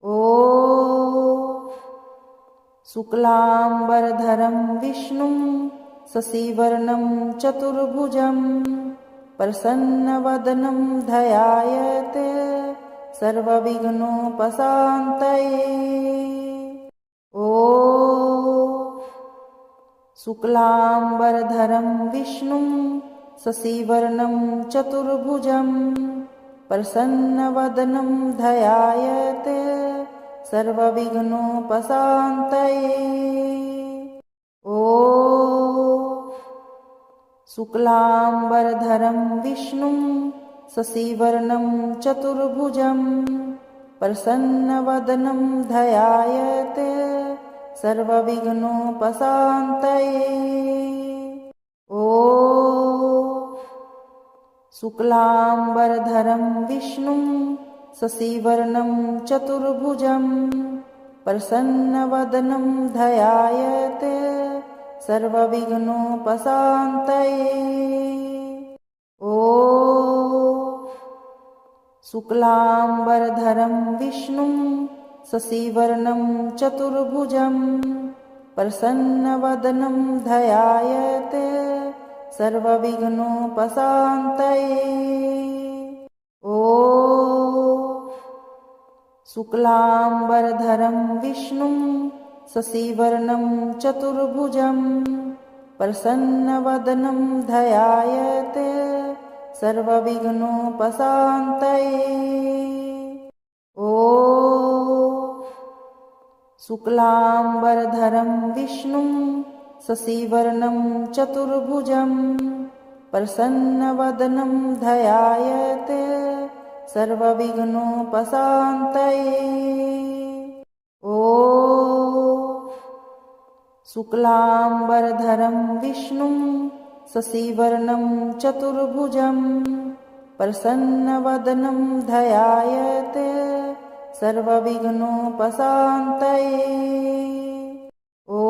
ॐ शुक्लाम्बरधरं विष्णुं शशिवर्णं चतुर्भुजं प्रसन्नवदनं ध्यायेत् सर्वविघ्नोपशान्तये। ॐ शुक्लाम्बरधरं विष्णुं शशिवर्णं चतुर्भुजं प्रसन्नवदनं ध्यायेत् सर्वविघ्नोपशान्तये। ॐ शुक्लाम्बरधरं विष्णुं शशिवर्णं चतुर्भुजं प्रसन्नवदनं ध्यायेत् सर्वविघ्नोपशान्तये। ॐ शुक्लाम्बरधरं विष्णुं शशिवर्णं चतुर्भुजं प्रसन्नवदनं ध्यायेत् सर्वविघ्नोपशान्तये। ॐ शुक्लाम्बरधरं विष्णुं शशिवर्णं चतुर्भुजं प्रसन्नवदनं ध्यायेत् सर्वविघ्नोपशान्तये। ॐ शुक्लाम्बरधरं विष्णुं शशिवर्णं चतुर्भुजं प्रसन्नवदनं ध्यायेत् सर्वविघ्नोपशान्तये। ॐ शुक्लाम्बरधरं विष्णुं शशिवर्णं चतुर्भुजं प्रसन्नवदनं ध्यायेत् सर्वविघ्नोपशान्तये। ॐ शुक्लाम्बरधरं विष्णुं शशिवर्णं चतुर्भुजं प्रसन्नवदनं ध्यायेत् सर्वविघ्नोपशान्तये। ॐ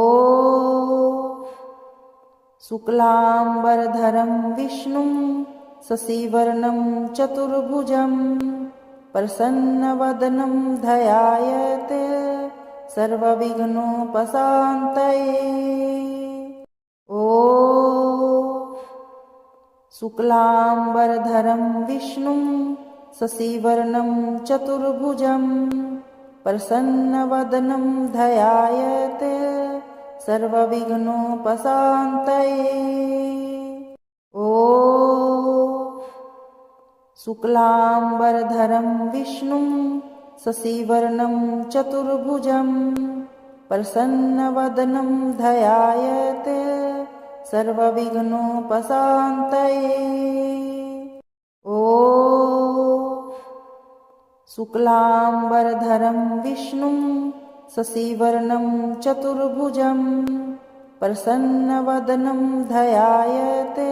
शुक्लाम्बरधरं विष्णुं शशिवर्णं चतुर्भुजं प्रसन्नवदनं ध्यायेत् सर्वविघ्नोपशान्तये। ॐ शुक्लाम्बरधरं विष्णुं शशिवर्णं चतुर्भुजं प्रसन्नवदनं ध्यायेत् सर्वविघ्नोपशान्तये। ॐ शुक्लाम्बरधरं विष्णुं शशिवर्णं चतुर्भुजं प्रसन्नवदनं ध्यायेत् सर्वविघ्नोपशान्तये। ॐ शुक्लाम्बरधरं विष्णुं शशिवर्णं चतुर्भुजं प्रसन्नवदनं ध्यायेत्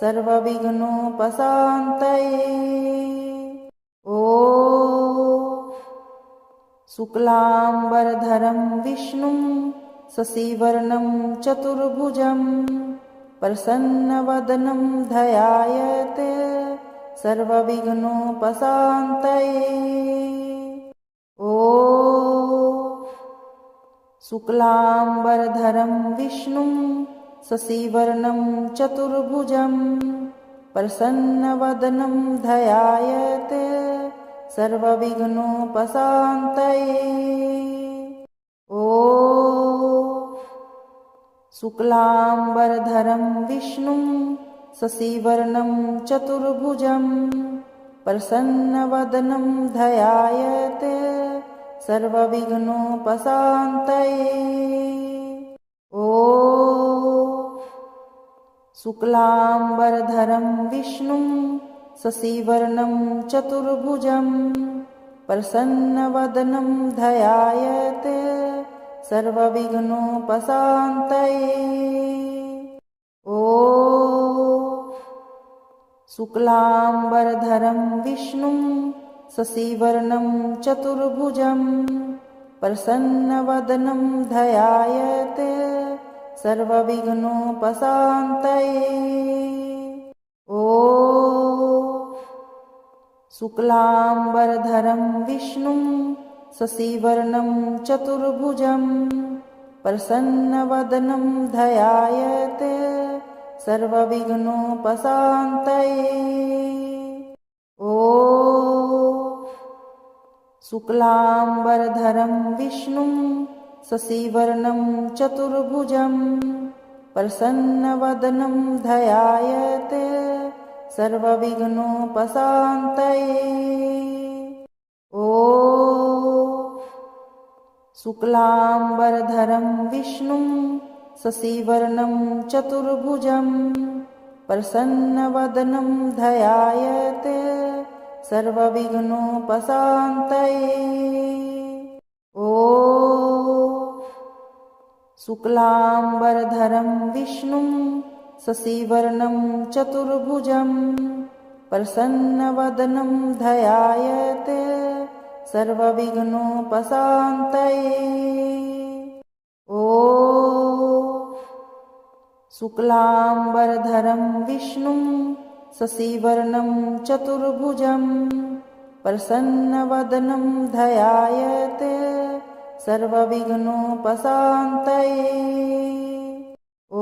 सर्वविघ्नोपशान्तये। ॐ शुक्लाम्बरधरं विष्णुं शशिवर्णं चतुर्भुजं प्रसन्नवदनं ध्यायेत् सर्वविघ्नोपशान्तये। ॐ शुक्लाम्बरधरं विष्णुं शशिवर्णं चतुर्भुजं प्रसन्नवदनं ध्यायेत् सर्वविघ्नोपशान्तये। ॐ शुक्लाम्बरधरं विष्णुं शशिवर्णं चतुर्भुजं प्रसन्नवदनं ध्यायेत् सर्वविघ्नोपशान्तये। ॐ शुक्लाम्बरधरं विष्णुं शशिवर्णं चतुर्भुजं प्रसन्नवदनं ध्यायेत् सर्वविघ्नोपशान्तये। ॐ शुक्लाम्बरधरं विष्णुं शशिवर्णं चतुर्भुजं प्रसन्नवदनं ध्यायेत् सर्वविघ्नोपशान्तये। ॐ शुक्लाम्बरधरं विष्णुं शशिवर्णं चतुर्भुजं प्रसन्नवदनं ध्यायेत् सर्वविघ्नोपशान्तये। ॐ शुक्लाम्बरधरं विष्णुं शशिवर्णं चतुर्भुजं प्रसन्नवदनं ध्यायेत् सर्वविघ्नोपशान्तये। ॐ शुक्लाम्बरधरं विष्णुं शशिवर्णं चतुर्भुजं प्रसन्नवदनं ध्यायेत् सर्वविघ्नोपशान्तये। ॐ शुक्लाम्बरधरं विष्णुं शशिवर्णं चतुर्भुजं प्रसन्नवदनं ध्यायेत् सर्वविघ्नोपशान्तये। ॐ शुक्लाम्बरधरं विष्णुं शशिवर्णं चतुर्भुजं प्रसन्नवदनं ध्यायेत् सर्वविघ्नोपशान्तये। ॐ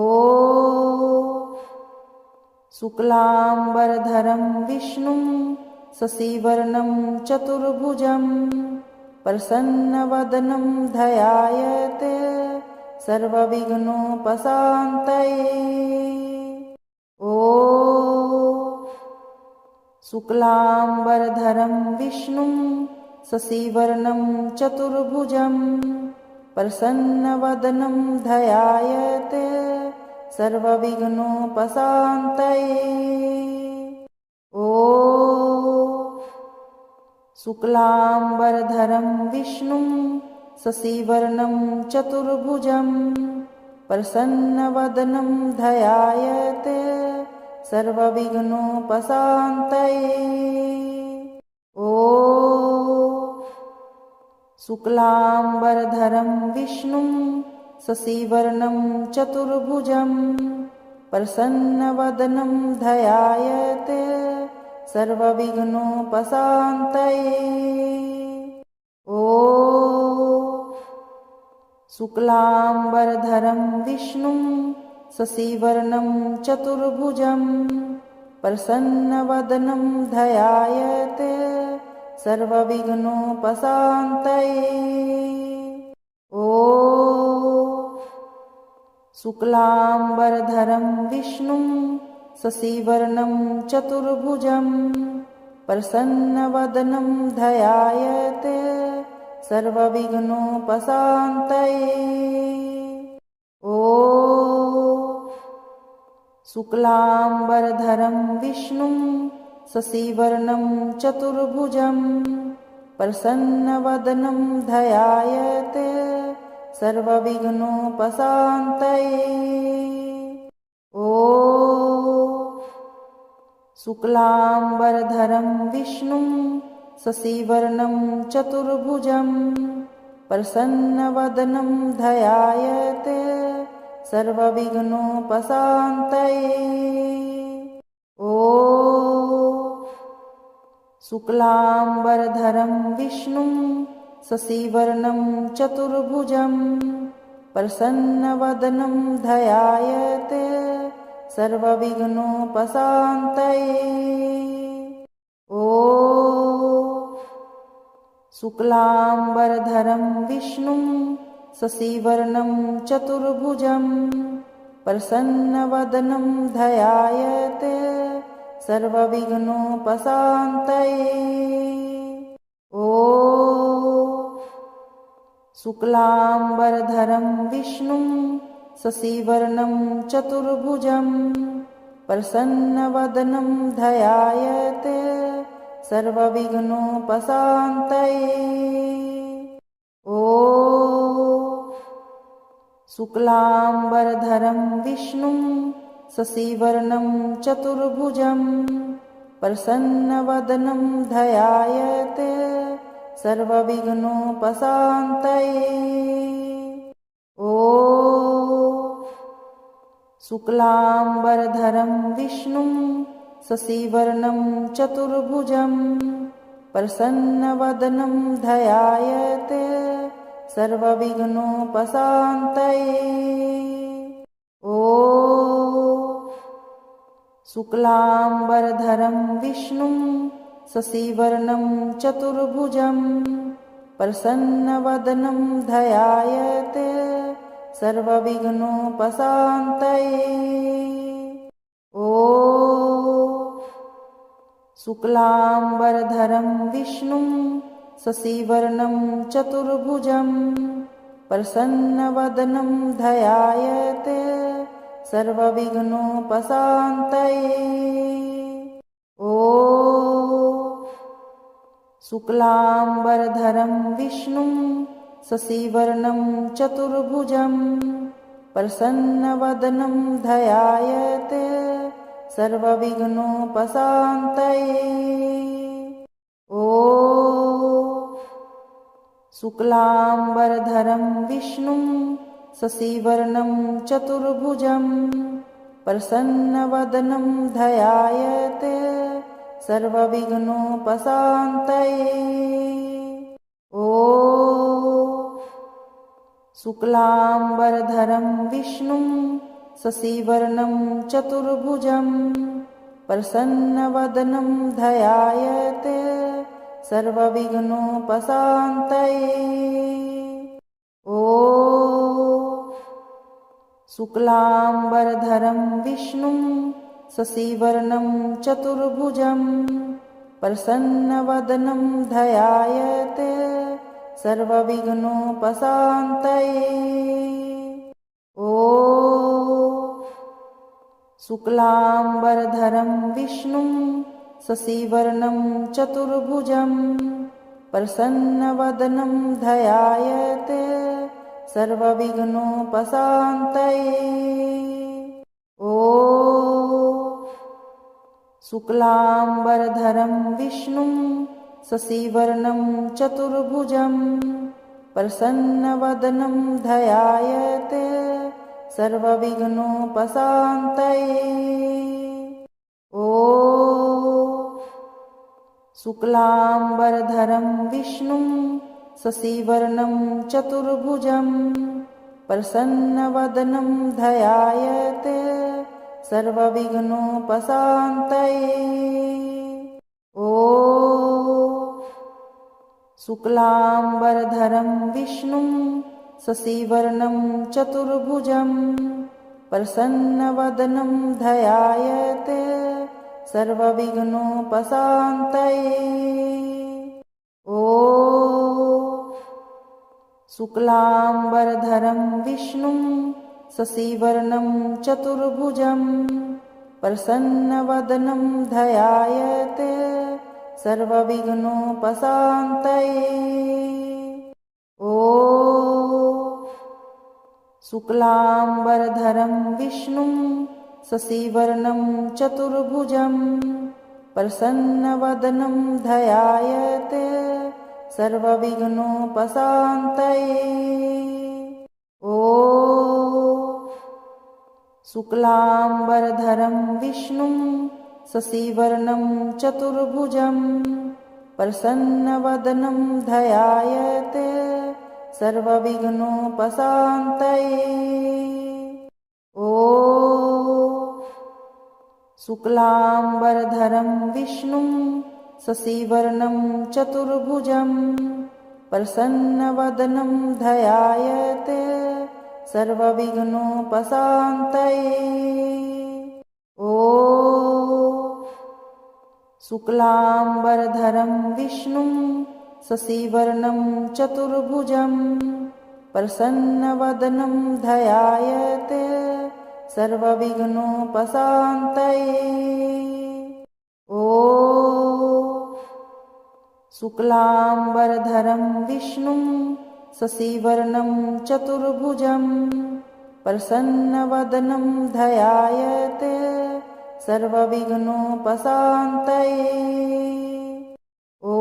शुक्लाम्बरधरं विष्णुं शशिवर्णं चतुर्भुजं प्रसन्नवदनं ध्यायेत् सर्वविघ्नोपशान्तये। ॐ शुक्लाम्बरधरं विष्णुं शशिवर्णं चतुर्भुजं प्रसन्नवदनं ध्यायेत् सर्वविघ्नोपशान्तये। ॐ शुक्लाम्बरधरं विष्णुं शशिवर्णं चतुर्भुजं प्रसन्नवदनं ध्यायेत् सर्वविघ्नोपशान्तये। ॐ शुक्लाम्बरधरं विष्णुं शशिवर्णं चतुर्भुजं प्रसन्नवदनं ध्यायेत् सर्वविघ्नोपशान्तये। ॐ शुक्लाम्बरधरं विष्णुं शशिवर्णं चतुर्भुजं प्रसन्नवदनं ध्यायेत् सर्वविघ्नोपशान्तये। ॐ शुक्लाम्बरधरं विष्णुं शशिवर्णं चतुर्भुजं प्रसन्नवदनं ध्यायेत् सर्वविघ्नोपशान्तये। ॐ शुक्लाम्बरधरं विष्णुं शशिवर्णं चतुर्भुजं प्रसन्नवदनं ध्यायेत् सर्वविघ्नोपशान्तये। ॐ शुक्लाम्बरधरं विष्णुं शशिवर्णं चतुर्भुजं प्रसन्नवदनं ध्यायेत् सर्वविघ्नोपशान्तये। ॐ शुक्लाम्बरधरं विष्णुं शशिवर्णं चतुर्भुजं प्रसन्नवदनं ध्यायेत् सर्वविघ्नोपशान्तये। ॐ शुक्लाम्बरधरं विष्णुं शशिवर्णं चतुर्भुजं प्रसन्नवदनं ध्यायेत् सर्वविघ्नोपशान्तये। ॐ शुक्लाम्बरधरं विष्णुं शशिवर्णं चतुर्भुजं प्रसन्नवदनं ध्यायेत् सर्वविघ्नोपशान्तये। ॐ शुक्लाम्बरधरं विष्णुं शशिवर्णं चतुर्भुजं प्रसन्नवदनं ध्यायेत् सर्वविघ्नोपशान्तये। ॐ शुक्लाम्बरधरं विष्णुं शशिवर्णं चतुर्भुजं प्रसन्नवदनं ध्यायेत् सर्वविघ्नोपशान्तये। ॐ शुक्लाम्बरधरं विष्णुं शशिवर्णं चतुर्भुजं प्रसन्नवदनं ध्यायेत् सर्वविघ्नोपशान्तये। ॐ शुक्लाम्बरधरं विष्णुं शशिवर्णं चतुर्भुजं प्रसन्नवदनं ध्यायेत् सर्वविघ्नोपशान्तये। ॐ शुक्लाम्बरधरं विष्णुं शशिवर्णं चतुर्भुजं प्रसन्नवदनं ध्यायेत् सर्वविघ्नोपशान्तये। ॐ शुक्लाम्बरधरं विष्णुं शशिवर्णं चतुर्भुजं प्रसन्नवदनं ध्यायेत् सर्वविघ्नोपशान्तये। ॐ शुक्लाम्बरधरं विष्णुं शशिवर्णं चतुर्भुजं प्रसन्नवदनं ध्यायेत् सर्वविघ्नोपशान्तये। ॐ शुक्लाम्बरधरं विष्णुं शशिवर्णं चतुर्भुजं प्रसन्नवदनं ध्यायेत् सर्वविघ्नोपशान्तये। ॐ शुक्लाम्बरधरं विष्णुं शशिवर्णं चतुर्भुजं प्रसन्नवदनं ध्यायेत् सर्वविघ्नोपशान्तये। ॐ शुक्लाम्बरधरं विष्णुं शशिवर्णं चतुर्भुजं प्रसन्नवदनं ध्यायेत् सर्वविघ्नोपशान्तये। ॐ शुक्लाम्बरधरं विष्णुं शशिवर्णं चतुर्भुजं प्रसन्नवदनं ध्यायेत् सर्वविघ्नोपशान्तये। ॐ शुक्लाम्बरधरं विष्णुं शशिवर्णं चतुर्भुजं प्रसन्नवदनं ध्यायेत् सर्वविघ्नोपशान्तये। ॐ शुक्लाम्बरधरं विष्णुं शशिवर्णं चतुर्भुजं प्रसन्नवदनं ध्यायेत् सर्वविघ्नोपशान्तये। ॐ शुक्लाम्बरधरं विष्णुं शशिवर्णं चतुर्भुजं प्रसन्नवदनं ध्यायेत् सर्वविघ्नोपशान्तये। ॐ शुक्लाम्बरधरं विष्णुं शशिवर्णं चतुर्भुजं प्रसन्नवदनं ध्यायेत् सर्वविघ्नोपशान्तये। ॐ शुक्लाम्बरधरं विष्णुं शशिवर्णं चतुर्भुजं प्रसन्नवदनं ध्यायेत् सर्वविघ्नोपशान्तये। ॐ शुक्लाम्बरधरं विष्णुं शशिवर्णं चतुर्भुजं प्रसन्नवदनं ध्यायेत् सर्वविघ्नोपशान्तये। ॐ शुक्लाम्बरधरं विष्णुं शशिवर्णं चतुर्भुजं प्रसन्नवदनं ध्यायेत् सर्वविघ्नोपशान्तये। ॐ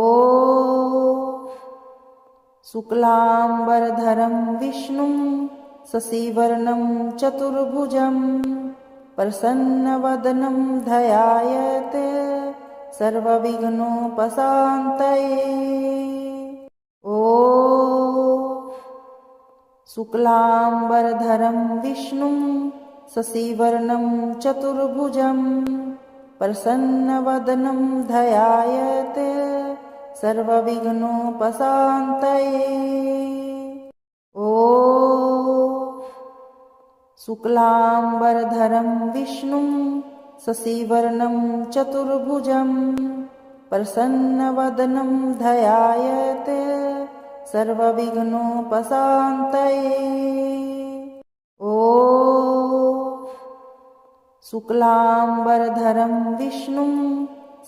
शुक्लाम्बरधरं विष्णुं शशिवर्णं चतुर्भुजं प्रसन्नवदनं ध्यायेत् सर्वविघ्नोपशान्तये। ॐ शुक्लाम्बरधरं विष्णुं शशिवर्णं चतुर्भुजं प्रसन्नवदनं ध्यायेत् सर्वविघ्नोपशान्तये। ॐ शुक्लाम्बरधरं विष्णुं शशिवर्णं चतुर्भुजं प्रसन्नवदनं ध्यायेत् सर्वविघ्नोपशान्तये। ॐ शुक्लाम्बरधरं विष्णुं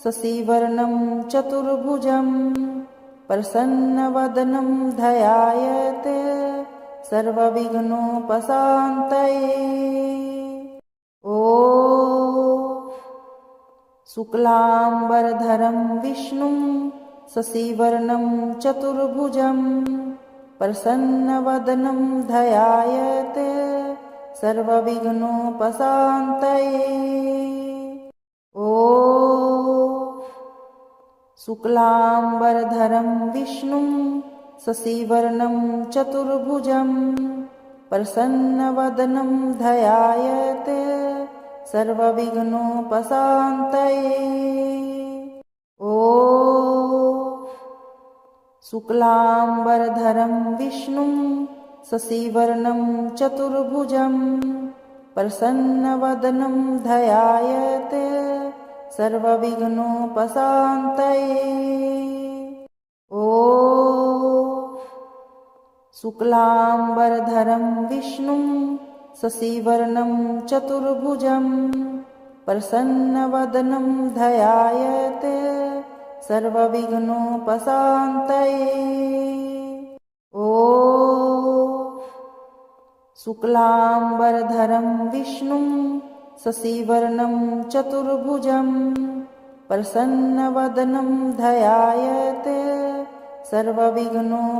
शशिवर्णं चतुर्भुजं प्रसन्नवदनं ध्यायेत् सर्वविघ्नोपशान्तये। ॐ शुक्लाम्बरधरं विष्णुं शशिवर्णं चतुर्भुजं प्रसन्नवदनं ध्यायेत् सर्वविघ्नोपशान्तये। ॐ शुक्लाम्बरधरं विष्णुं शशिवर्णं चतुर्भुजं प्रसन्नवदनं ध्यायेत् सर्वविघ्नोपशान्तये। ॐ शुक्लाम्बरधरं विष्णुं शशिवर्णं चतुर्भुजं प्रसन्नवदनं ध्यायेत् सर्वविघ्नोपशान्तये। ॐ शुक्लाम्बरधरं विष्णुं शशिवर्णं चतुर्भुजं प्रसन्नवदनं ध्यायेत् सर्वविघ्नोपशान्तये। ॐ शुक्लाम्बरधरं विष्णुं शशिवर्णं चतुर्भुजं प्रसन्नवदनं ध्यायेत् सर्वविघ्नोपशान्तये।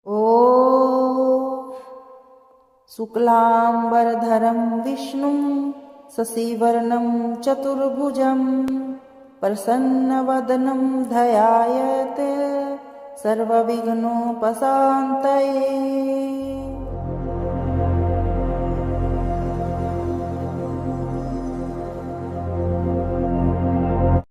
ॐ शुक्लाम्बरधरं विष्णुं शशिवर्णं चतुर्भुजं प्रसन्नवदनं ध्यायेत् सर्वविघ्नोपशान्तये।